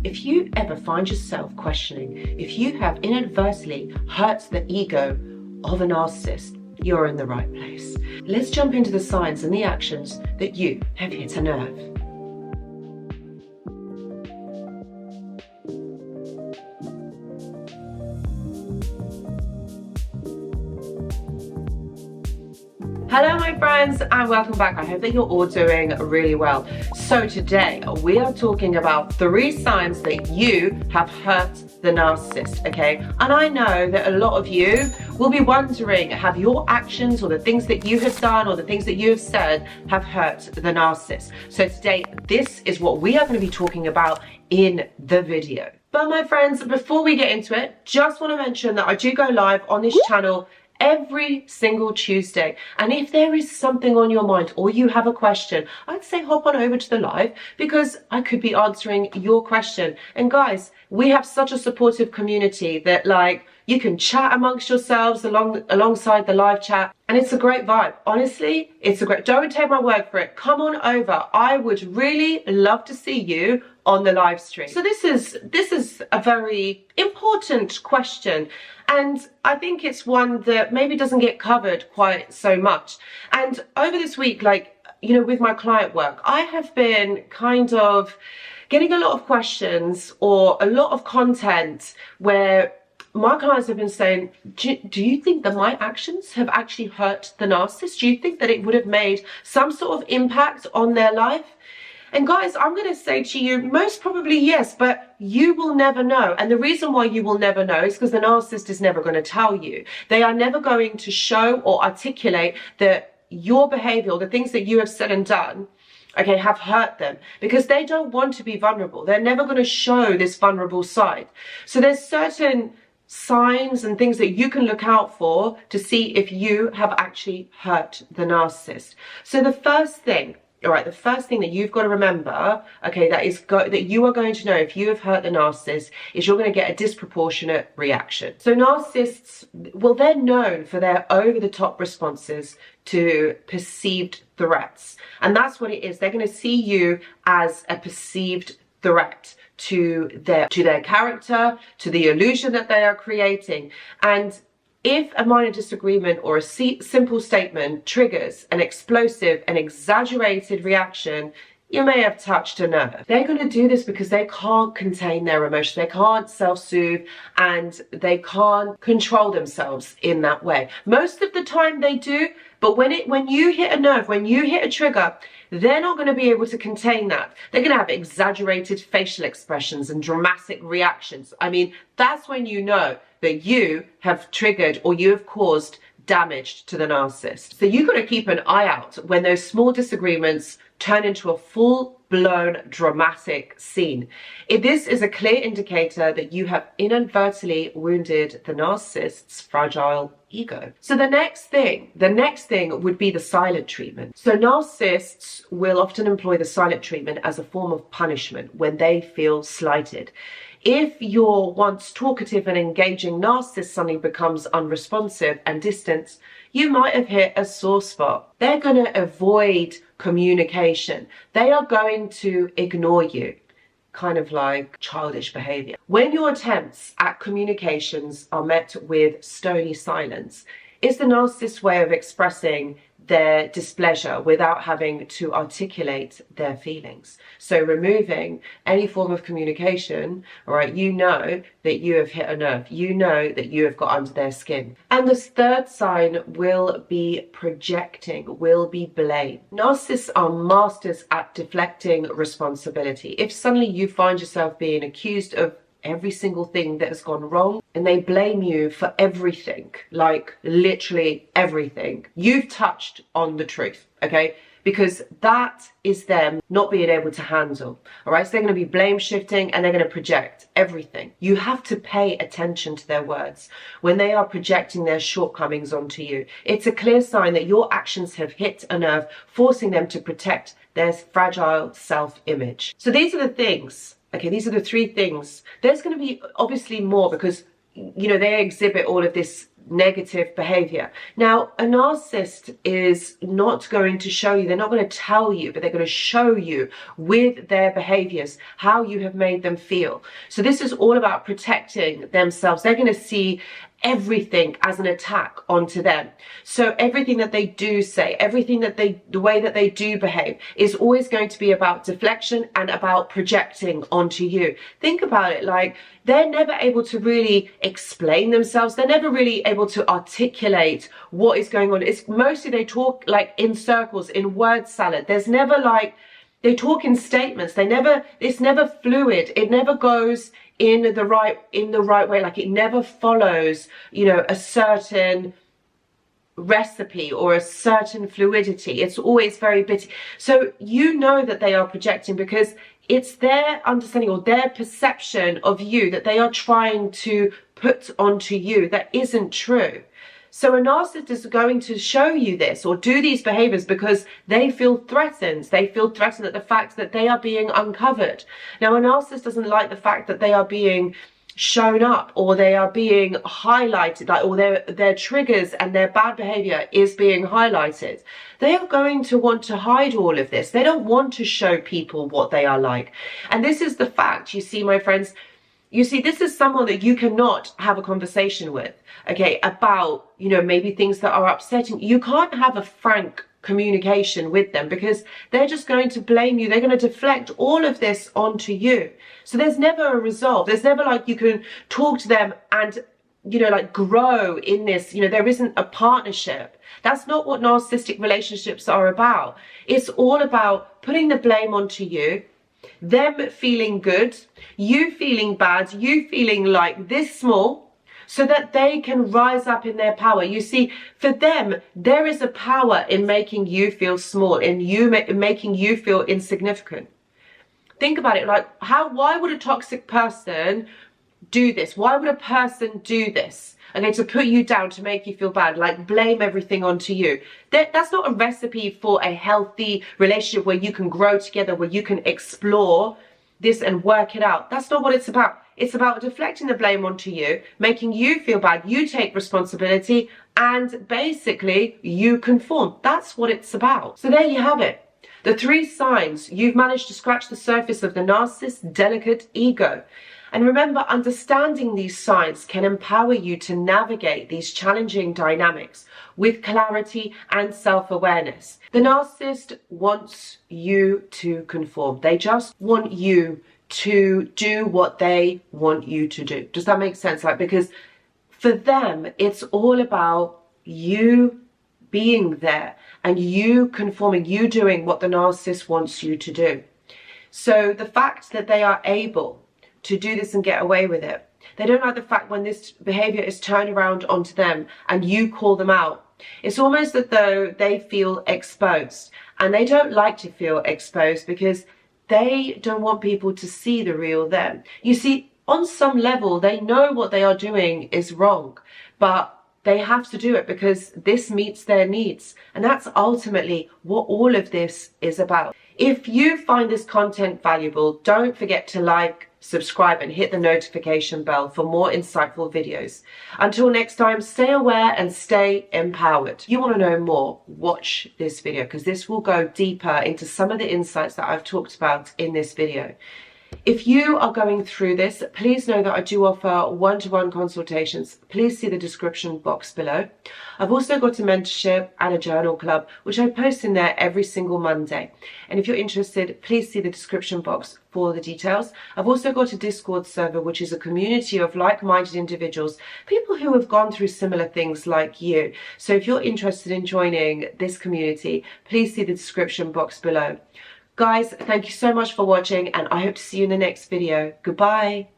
If you ever find yourself questioning if you have inadvertently hurt the ego of a narcissist, you're in the right place. Let's jump into the signs and the actions that you have hit a nerve. Hello my friends and welcome back. I hope that you're all doing really well. So today we are talking about 3 signs that you have hurt the narcissist, okay? And I know that a lot of you will be wondering, have your actions or the things that you have done or the things that you have said have hurt the narcissist? So today, this is what we are going to be talking about in the video. But my friends, before we get into it, just want to mention that I do go live on this channel every single Tuesday, and if there is something on your mind or you have a question, I'd say hop on over to the live because I could be answering your question. And guys, we have such a supportive community that you can chat amongst yourselves alongside the live chat, and it's a great vibe. Honestly, it's a great, don't take my word for it, come on over. I would really love to see you on the live stream. So this is a very important question, and I think it's one that maybe doesn't get covered quite so much. And over this week, with my client work, I have been kind of getting a lot of questions or a lot of content where my clients have been saying, do you think that my actions have actually hurt the narcissist? Do you think that it would have made some sort of impact on their life? And guys, I'm going to say to you, most probably yes, but you will never know. And the reason why you will never know is because the narcissist is never going to tell you. They are never going to show or articulate that your behavior or the things that you have said and done, okay, have hurt them, because they don't want to be vulnerable. They're never going to show this vulnerable side. So there's certain signs and things that you can look out for to see if you have actually hurt the narcissist. So the first thing that you've got to remember, okay, that you are going to know if you have hurt the narcissist is you're going to get a disproportionate reaction. So narcissists, well, they're known for their over-the-top responses to perceived threats. And that's what it is. They're going to see you as a perceived threat to their character, to the illusion that they are creating. And if a minor disagreement or a simple statement triggers an explosive and exaggerated reaction, you may have touched a nerve. They're going to do this because they can't contain their emotions. They can't self-soothe and they can't control themselves in that way. Most of the time they do, but when you hit a nerve, when you hit a trigger, they're not going to be able to contain that. They're going to have exaggerated facial expressions and dramatic reactions. I mean, that's when you know that you have triggered or you have caused damage to the narcissist. So you've got to keep an eye out when those small disagreements turn into a full-blown dramatic scene. This is a clear indicator that you have inadvertently wounded the narcissist's fragile ego. So the next thing would be the silent treatment. So narcissists will often employ the silent treatment as a form of punishment when they feel slighted. If your once talkative and engaging narcissist suddenly becomes unresponsive and distant, you might have hit a sore spot. They're going to avoid communication. They are going to ignore you, kind of like childish behavior. When your attempts at communications are met with stony silence, it's the narcissist's way of expressing their displeasure without having to articulate their feelings. So removing any form of communication, all right, you know that you have hit a nerve. You know that you have got under their skin. And the third sign will be projecting, will be blame. Narcissists are masters at deflecting responsibility. If suddenly you find yourself being accused of every single thing that has gone wrong and they blame you for everything, like literally everything, you've touched on the truth, okay? Because that is them not being able to handle, all right? So they're going to be blame shifting and they're going to project everything. You have to pay attention to their words when they are projecting their shortcomings onto you. It's a clear sign that your actions have hit a nerve, forcing them to protect their fragile self-image. So these are the things. Okay, these are the 3 things. There's going to be obviously more because, you know, they exhibit all of this negative behavior. Now, a narcissist is not going to show you, they're not going to tell you, but they're going to show you with their behaviors how you have made them feel. So this is all about protecting themselves. They're going to see everything as an attack onto them. So everything that they do say, everything that the way that they do behave is always going to be about deflection and about projecting onto you. Think about it, like they're never able to really explain themselves. They're never really able to articulate what is going on. It's mostly they talk like in circles, in word salad. There's never like, they talk in statements. It's never fluid. It never goes in the right way. Like it never follows, you know, a certain recipe or a certain fluidity. It's always very bitty. So you know that they are projecting because it's their understanding or their perception of you that they are trying to put onto you that isn't true. So a narcissist is going to show you this or do these behaviors because they feel threatened. They feel threatened at the fact that they are being uncovered. Now, a narcissist doesn't like the fact that they are being shown up or they are being highlighted, like, or their triggers and their bad behavior is being highlighted. They are going to want to hide all of this. They don't want to show people what they are like. And this is the fact, you see, my friends. You see, this is someone that you cannot have a conversation with, okay, about, you know, maybe things that are upsetting. You can't have a frank communication with them because they're just going to blame you. They're going to deflect all of this onto you. So there's never a resolve. There's never like you can talk to them and, you know, like grow in this, you know, there isn't a partnership. That's not what narcissistic relationships are about. It's all about putting the blame onto you, them feeling good, you feeling bad, you feeling like this small, so that they can rise up in their power. You see, for them, there is a power in making you feel small, in you making you feel insignificant. Think about it, like why would a toxic person do this? Why would a person do this? Okay, to put you down, to make you feel bad, like blame everything onto you. That's not a recipe for a healthy relationship where you can grow together, where you can explore this and work it out. That's not what it's about. It's about deflecting the blame onto you, making you feel bad, you take responsibility, and basically you conform. That's what it's about. So there you have it. The 3 signs. You've managed to scratch the surface of the narcissist's delicate ego. And remember, understanding these signs can empower you to navigate these challenging dynamics with clarity and self-awareness. The narcissist wants you to conform. They just want you to do what they want you to do. Does that make sense? Like, because for them, it's all about you being there and you conforming, you doing what the narcissist wants you to do. So the fact that they are able to do this and get away with it, they don't like the fact when this behavior is turned around onto them and you call them out. It's almost as though they feel exposed, and they don't like to feel exposed because they don't want people to see the real them. You see, on some level, they know what they are doing is wrong, but they have to do it because this meets their needs. And that's ultimately what all of this is about. If you find this content valuable, don't forget to like, subscribe, and hit the notification bell for more insightful videos. Until next time, stay aware and stay empowered. You want to know more? Watch this video because this will go deeper into some of the insights that I've talked about in this video. If you are going through this, please know that I do offer one-to-one consultations. Please see the description box below. I've also got a mentorship and a journal club, which I post in there every single Monday. And if you're interested, please see the description box for the details. I've also got a Discord server, which is a community of like-minded individuals, people who have gone through similar things like you. So if you're interested in joining this community, please see the description box below. Guys, thank you so much for watching, and I hope to see you in the next video. Goodbye.